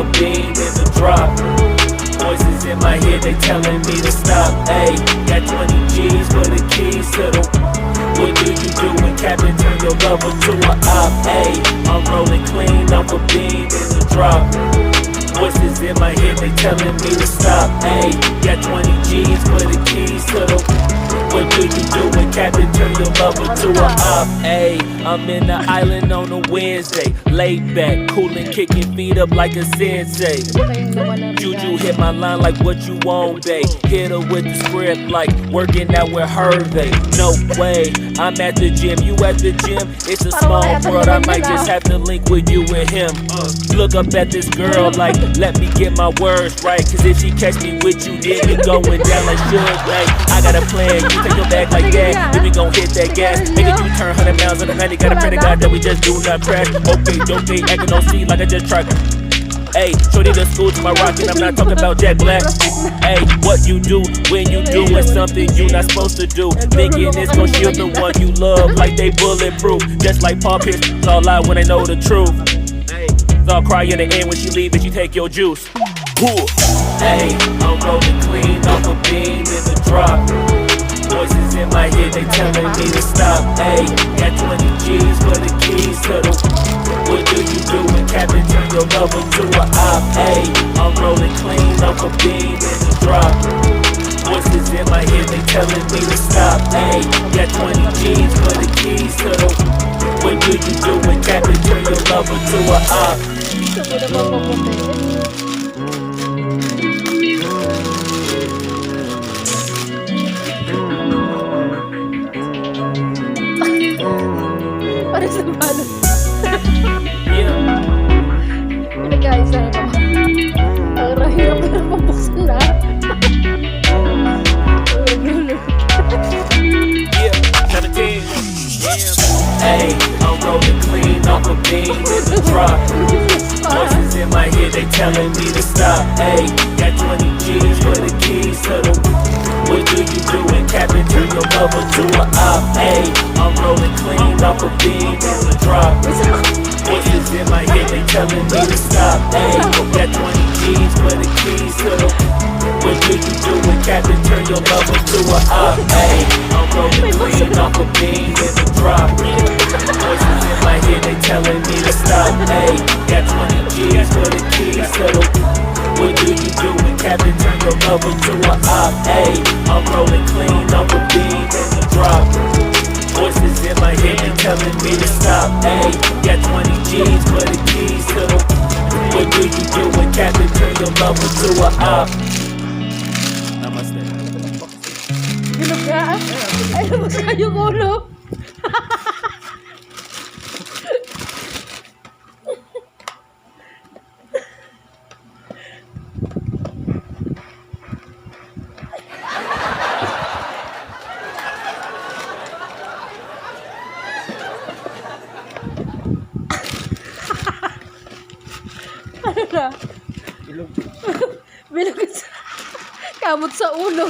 a beam in the drop. Voices in my head, they telling me to stop. Ayy, got 20 G's for the keys to the. What do you do when Captain turn your lover to a op? Ayy, I'm rolling clean off a beam in the drop. Voices in my head, they telling me to stop. Ayy, got 20 G's for the keys to the. What do you do when Captain turn your lover to a op? Ayy, I'm in the island on a Wednesday, laid back, coolin', kicking feet up like a sensei. Juju hit my line like what you want, babe. Hit her with the script like working out with Hervey. No way, I'm at the gym, you at the gym. It's a small world, I might just have to link with you and him. Look up at this girl like, let me get my words right. Cause if she catch me with you, then we going down like Suge Ray. I got a plan, you take your back like that, then we gon' hit that gas. Make it U-turn 100 miles on the 90. Gotta pray to God that we just do not crash. Okay, acting on C like I just tried. Ayy, shorty the school to my rocket, I'm not talking about Jack Black. Ayy, what you do when you doing something you not supposed to do. Thinking it's gon' shield the one you love like they bulletproof. Just like Paul Pierce, it's all lie when they know the truth. So I'll cry in the end when she leave and she take your juice. Ayy, I'm rolling clean off a beam in the drop. Voices in my head, they telling me to stop. Ayy, got 20 G's for the keys to the. What do you do when Captain turn your lover to a op? Ayy, I'm rolling clean off a beam in the drop. Voices in my head, they telling me to stop. Ayy, got 20 G's for the keys to the. What do you do when Captain turn your lover to a op? Para sa balo. Yeah. Guys, ano naman? Ang hirap na pabuksan na. Yeah, 17. Yeah. Ayy, I'm rolling clean off a beam in the drop. Voices in my head, they telling me to stop. Ayy, got 20 G's for the keys to the. What do you do when Captain turn your lover to a op? Ayy, I'm rolling clean off a beam in the drop. Voices in my head, they telling me to stop. Ayy, got 20 G's for the keys to the. What do you do when Captain turn your lover to a op? Ayy, I'm rolling clean off a beam in the drop. Voices in my head, they telling me to stop. Ayy, got 20 G's for the keys to the. What do you do when Captain turn your lover to a op? Ayy, I'm rolling clean off a beam in the drop. Voices in my head, they telling me to stop. Ayy, got 20 G's for the keys to the. What do you do when Captain turn your lover to a op? Namaste. Bilog ka? Ay, labas ka yung ulo. Ano na? Bilog. Bilog sa... Kamot sa ulo.